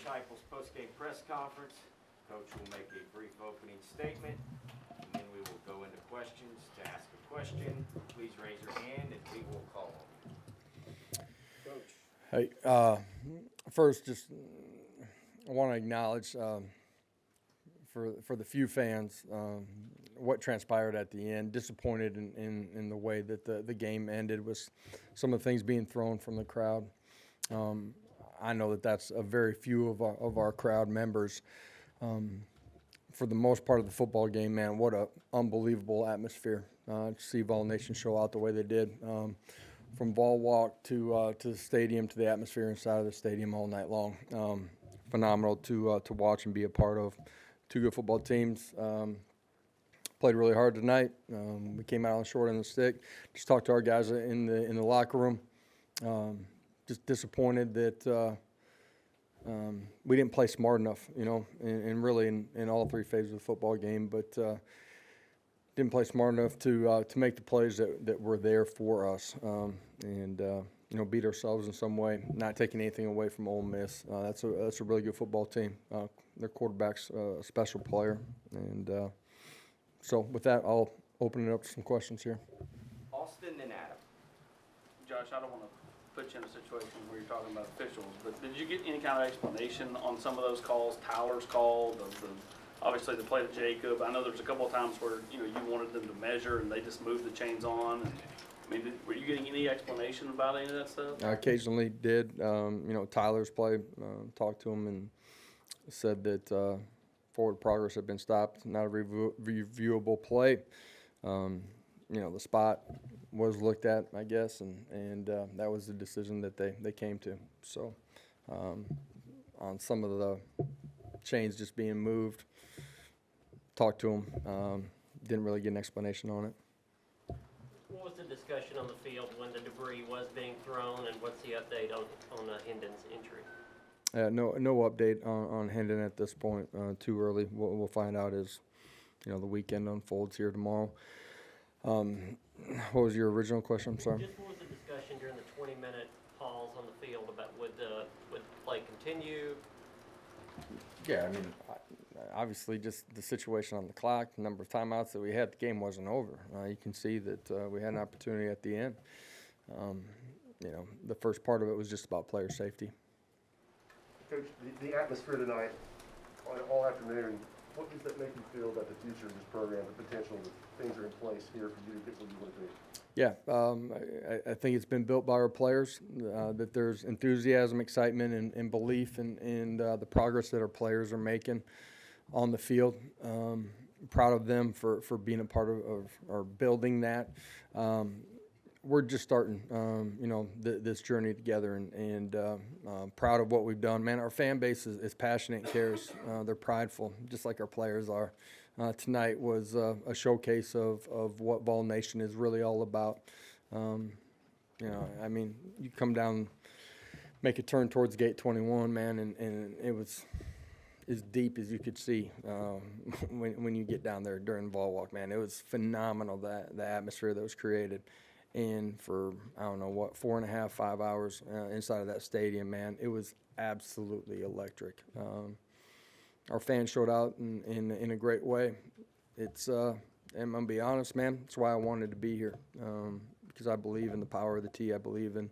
Heupel's postgame press conference. Coach will make a brief opening statement, and then we will go into questions. To ask a question, please raise your hand, and we will call on you. Coach. Hey, first, just I want to acknowledge for the few fans what transpired at the end. Disappointed in the way that the game ended with some of the things being thrown from the crowd. I know that that's a very few of our crowd members. For the most part of the football game, man, what a unbelievable atmosphere to see Vol Nation show out the way they did. From Vol Walk to the stadium to the atmosphere inside of the stadium all night long. Phenomenal to watch and be a part of. Two good football teams. Played really hard tonight. We came out on the short end of the stick. Just talked to our guys in the locker room. Just disappointed that we didn't play smart enough, and really in all three phases of the football game, but didn't play smart enough to make the plays that were there for us, and beat ourselves in some way. Not taking anything away from Ole Miss. That's a really good football team. Their quarterback's a special player, and so with that, I'll open it up to some questions here. Austin and Adam. Josh, I don't want to put you in a situation where you're talking about officials, but did you get any kind of explanation on some of those calls? Tyler's call, obviously the play to Jacob. I know there's a couple of times where you wanted them to measure and they just moved the chains on. And, were you getting any explanation about any of that stuff? I occasionally did. Tyler's play, talked to him and said that forward progress had been stopped, not a reviewable play. The spot was looked at, I guess, and that was the decision that they came to. So on some of the chains just being moved, talked to him, didn't really get an explanation on it. What was the discussion on the field when the debris was being thrown, and what's the update on Hendon's injury? No update on Hendon at this point. Too early. We'll find out as the weekend unfolds here tomorrow. What was your original question? I'm sorry. Just what was the discussion during the 20-minute pause on the field about would the play continue? Yeah, obviously just the situation on the clock, the number of timeouts that we had, the game wasn't over. You can see that we had an opportunity at the end. The first part of it was just about player safety. Coach, the atmosphere tonight, all afternoon, what does that make you feel about the future of this program, the potential that things are in place here for you to get where you want to be? Yeah, I think it's been built by our players, that there's enthusiasm, excitement, and belief in the progress that our players are making on the field. Proud of them for being a part of or building that. We're just starting, this journey together, and proud of what we've done. Man, our fan base is passionate and cares. They're prideful, just like our players are. Tonight was a showcase of what Vol Nation is really all about. You come down, make a turn towards Gate 21, man, and it was as deep as you could see when you get down there during Vol Walk, man. It was phenomenal, the atmosphere that was created. And for, 4.5, 5 hours inside of that stadium, man, it was absolutely electric. Our fans showed out in a great way. It's, I'm going to be honest, man, that's why I wanted to be here, because I believe in the power of the T. I believe in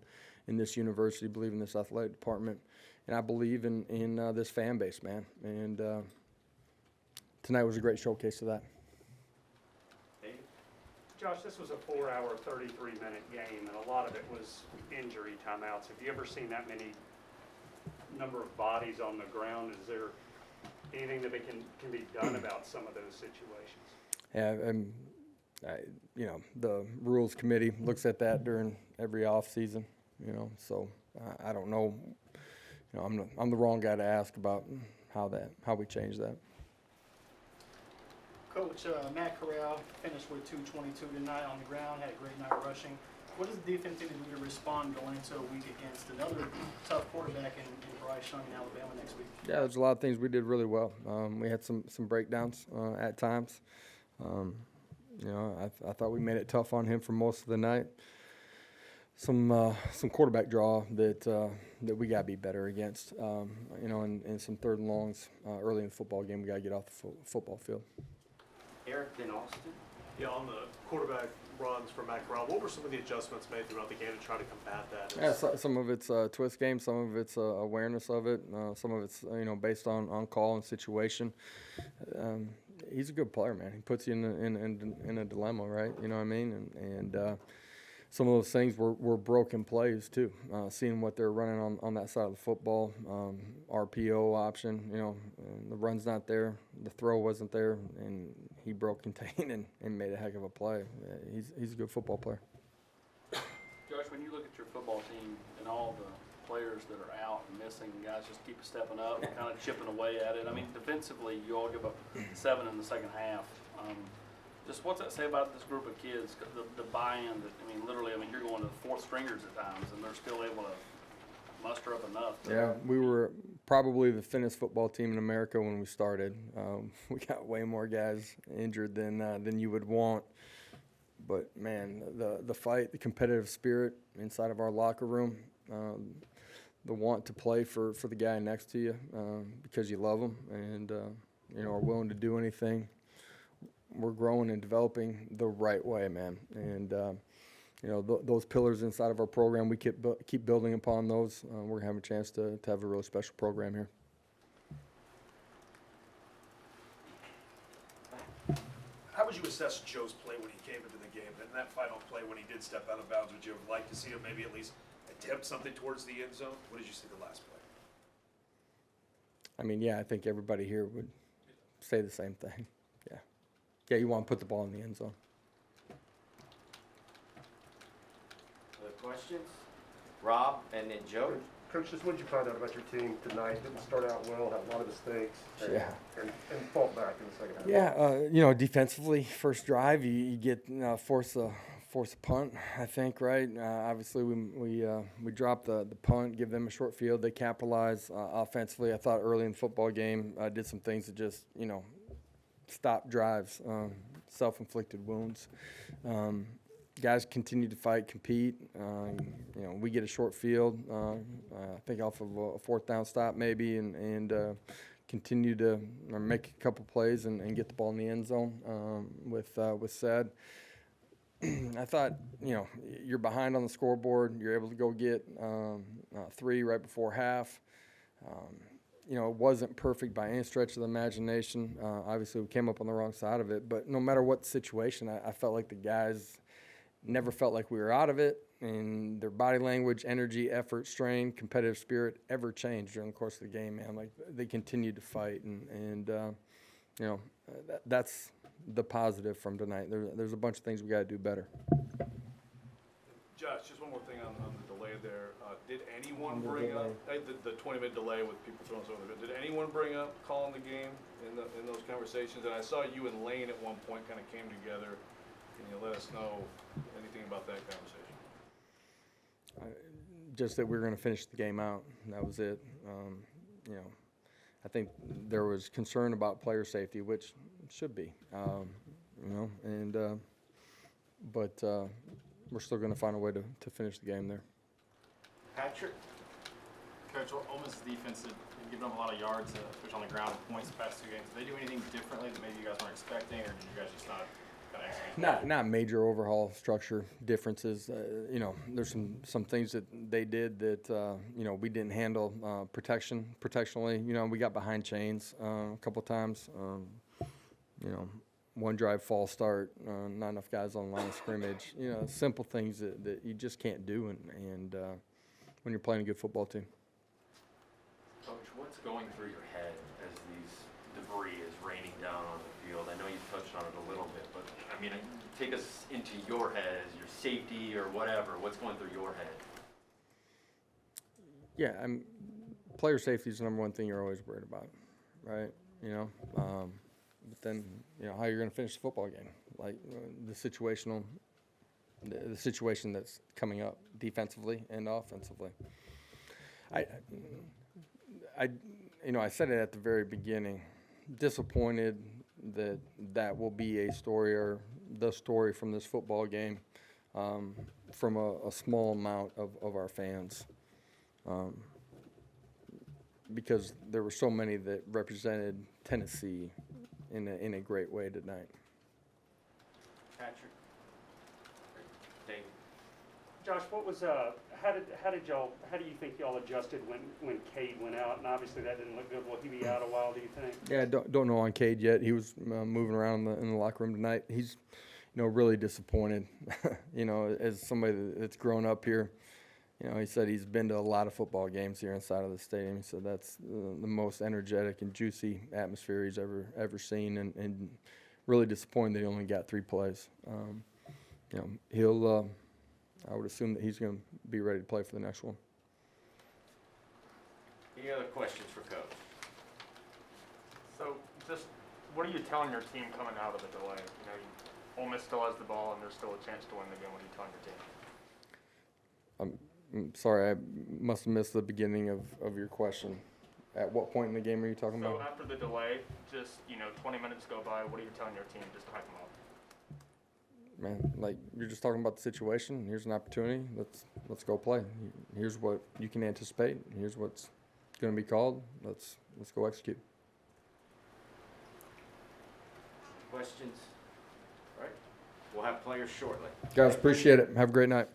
this university, believe in this athletic department, and I believe in this fan base, man. And tonight was a great showcase of that. Josh, this was a 4-hour, 33-minute game, and a lot of it was injury timeouts. Have you ever seen that many number of bodies on the ground? Is there anything that can be done about some of those situations? Yeah, the rules committee looks at that during every off season, so I don't know. I'm the wrong guy to ask about how we change that. Coach, Matt Corral finished with 222 tonight on the ground, had a great night rushing. What does the defense need to do to respond going into a week against another tough quarterback in Bryce Young in Alabama next week? Yeah, there's a lot of things we did really well. We had some breakdowns at times. I thought we made it tough on him for most of the night. some quarterback draw that we gotta be better against. You know, and some third and longs early in the football game, we gotta get off the football field. Eric, then Austin. Yeah, on the quarterback runs for Matt Corral, what were some of the adjustments made throughout the game to try to combat that? Yeah, some of it's twist game, some of it's awareness of it, some of it's based on call and situation. He's a good player, man. He puts you in a dilemma, right? You know what I mean? And some of those things were broken plays too. Seeing what they're running on that side of the football, RPO option, the run's not there, the throw wasn't there, and he broke contain and made a heck of a play. He's a good football player. Josh, when you look at your football team and all the players that are out and missing, guys just keep stepping up, kind of chipping away at it. I mean, defensively, you all give up 7 in the second half. Just what's that say about this group of kids, the buy-in that, literally, you're going to the fourth stringers at times, and they're still able to muster up enough. Yeah, we were probably the thinnest football team in America when we started. We got way more guys injured than you would want. But, man, the fight, the competitive spirit inside of our locker room, the want to play for the guy next to you because you love him and, are willing to do anything. We're growing and developing the right way, man. And, those pillars inside of our program, we keep building upon those. We're going to have a chance to have a really special program here. How would you assess Joe's play when he came into the game? And that final play when he did step out of bounds, would you have liked to see him maybe at least attempt something towards the end zone? What did you see the last play? Yeah, I think everybody here would say the same thing. Yeah, you want to put the ball in the end zone. Other questions? Rob and then Joe. Coach, just what did you find out about your team tonight? Didn't start out well, had a lot of mistakes. Yeah. And fought back in the second half. Yeah, defensively, first drive, you get force a punt, I think, right? Obviously, we dropped the punt, give them a short field. They capitalize offensively. I thought early in the football game, did some things that just, stop drives, self-inflicted wounds. Guys continue to fight, compete. We get a short field, I think off of a fourth down stop maybe, and continue to make a couple plays and get the ball in the end zone with said. I thought, you're behind on the scoreboard. You're able to go get 3 right before half. It wasn't perfect by any stretch of the imagination. Obviously, we came up on the wrong side of it. But no matter what situation, I felt like the guys never felt like we were out of it. And their body language, energy, effort, strain, competitive spirit ever changed during the course of the game, man. Like, they continued to fight. And that's the positive from tonight. There's a bunch of things we got to do better. Josh, just one more thing on the delay there. Did anyone bring up the 20-minute delay with people throwing stuff over? Did anyone bring up calling the game in those conversations? And I saw you and Lane at one point kind of came together. Can you let us know anything about that conversation? Just that we were going to finish the game out. That was it. I think there was concern about player safety, which should be. But we're still going to find a way to finish the game there. Patrick. Coach, Ole Miss's defense had given up a lot of yards, especially on the ground, and points the past 2 games. Did they do anything differently that maybe you guys weren't expecting, or did you guys just not kind of execute? Not major overhaul structure differences. There's some things that they did that we didn't handle protectionally. We got behind chains a couple times. One drive false start, not enough guys on the line of scrimmage. Simple things that you just can't do, and when you're playing a good football team. Coach, what's going through your head as these debris is raining down on the field? I know you touched on it a little bit, but take us into your head as your safety or whatever. What's going through your head? Yeah, player safety is the number one thing you're always worried about, right? But then how you're going to finish the football game, like the situation that's coming up defensively and offensively. I said it at the very beginning. Disappointed that will be a story or the story from this football game. from a small amount of our fans, because there were so many that represented Tennessee in a great way tonight. Patrick? David? Josh, what was, how do you think y'all adjusted when Cade went out? And obviously that didn't look good. Will he be out a while, do you think? Yeah, I don't know on Cade yet. He was moving around in the locker room tonight. He's, really disappointed. As somebody that's grown up here, he said he's been to a lot of football games here inside of the stadium. He said that's the most energetic and juicy atmosphere he's ever seen, and really disappointed that he only got 3 plays. He'll. I would assume that he's going to be ready to play for the next one. Any other questions for Coach? So, just what are you telling your team coming out of the delay? Ole Miss still has the ball, and there's still a chance to win the game. What are you telling your team? I'm sorry, I must have missed the beginning of your question. At what point in the game are you talking So about? after the delay, just 20 minutes go by. What are you telling your team just to hype them up? Man, like, you're just talking about the situation. Here's an opportunity. Let's go play. Here's what you can anticipate. Here's what's going to be called. Let's go execute. Questions? All right. We'll have players shortly. Guys, appreciate it. Have a great night.